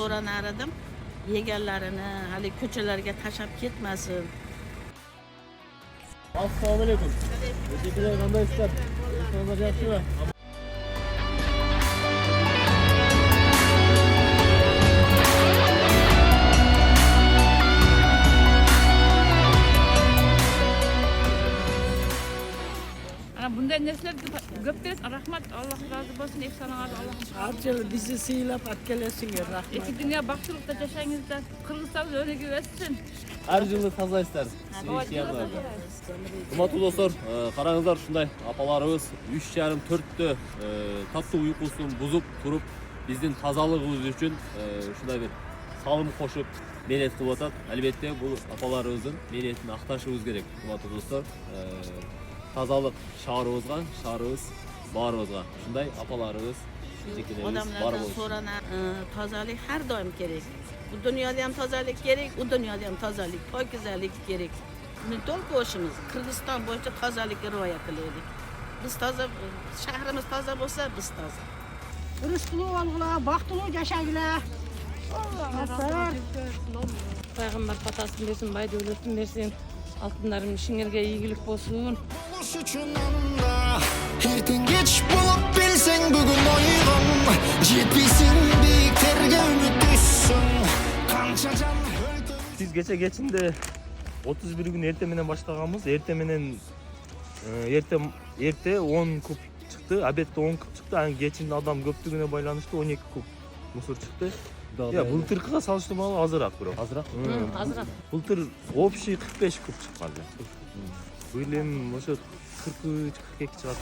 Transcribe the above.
so'ranar edim. Yeganlarini hali ko'chalarga tashlab ketmasin. Assalomu alaykum. Teşekkürler, qandaysizlar? Insonlar yaxshimi? Ana bunday narsalar ko'p berasiz. Rahmat, Alloh rozi bo'lsin. Ehsoningizga Alloh Archil bizni siylab atkelasinglar, rahmat. ikki dunyo baxtchilikda yashangizda, Qirg'iziston o'rniga o'ssin. Her yılı тазалайсыздар. Урматтуу достор, караңыздар, ушундай апаларыбыз 3,5-4'тө таптуу уйкусун бузуп туруп, биздин тазалыгыбыз үчүн ушундай бир салым кошуп мээнет кылып атат. Албетте бул апаларыбыздын мээнетин акташыбыз керек. Урматтуу достор, тазалык шаарыбыз баарыбызга. Ушундай апаларыбыз, эжекелерибиз бар Odamlardan болсун. so'ranar, tozalik har doim kerak. Bu dunyoda ham tozalik kerak, u dunyoda ham tozalik, pokizalik kerak. Buni to'liq o'shimiz Qirg'iziston bo'yicha tozalikka rioya qilaylik. Biz toza, shahrimiz toza bo'lsa, biz toza. Urushqulu olg'lar, baxtli yashanglar. Payg'ambar patasını versin, bay devletin versin. Altınların işinlerge iyilik olsun. Buluş üçün anında erten geç bulup bilsen bugün oyğum Jetbisin biyiklerge ümit düşsün Kança can öldü. Biz geçinde 31 gün erте менен баштаганбыз. Эрте 10 куб чыкты, обедте 10 куб чыкты. Анан кечинде адам көптүгүнө байланыштуу 12 куб мусор чыкты. Я, былтыркыга салыштырмалуу азыраак бирок. Азыраак? Azırak. Былтыр общий 45 куб чыккан. Быйыл эми ошо 43-42 чыгат.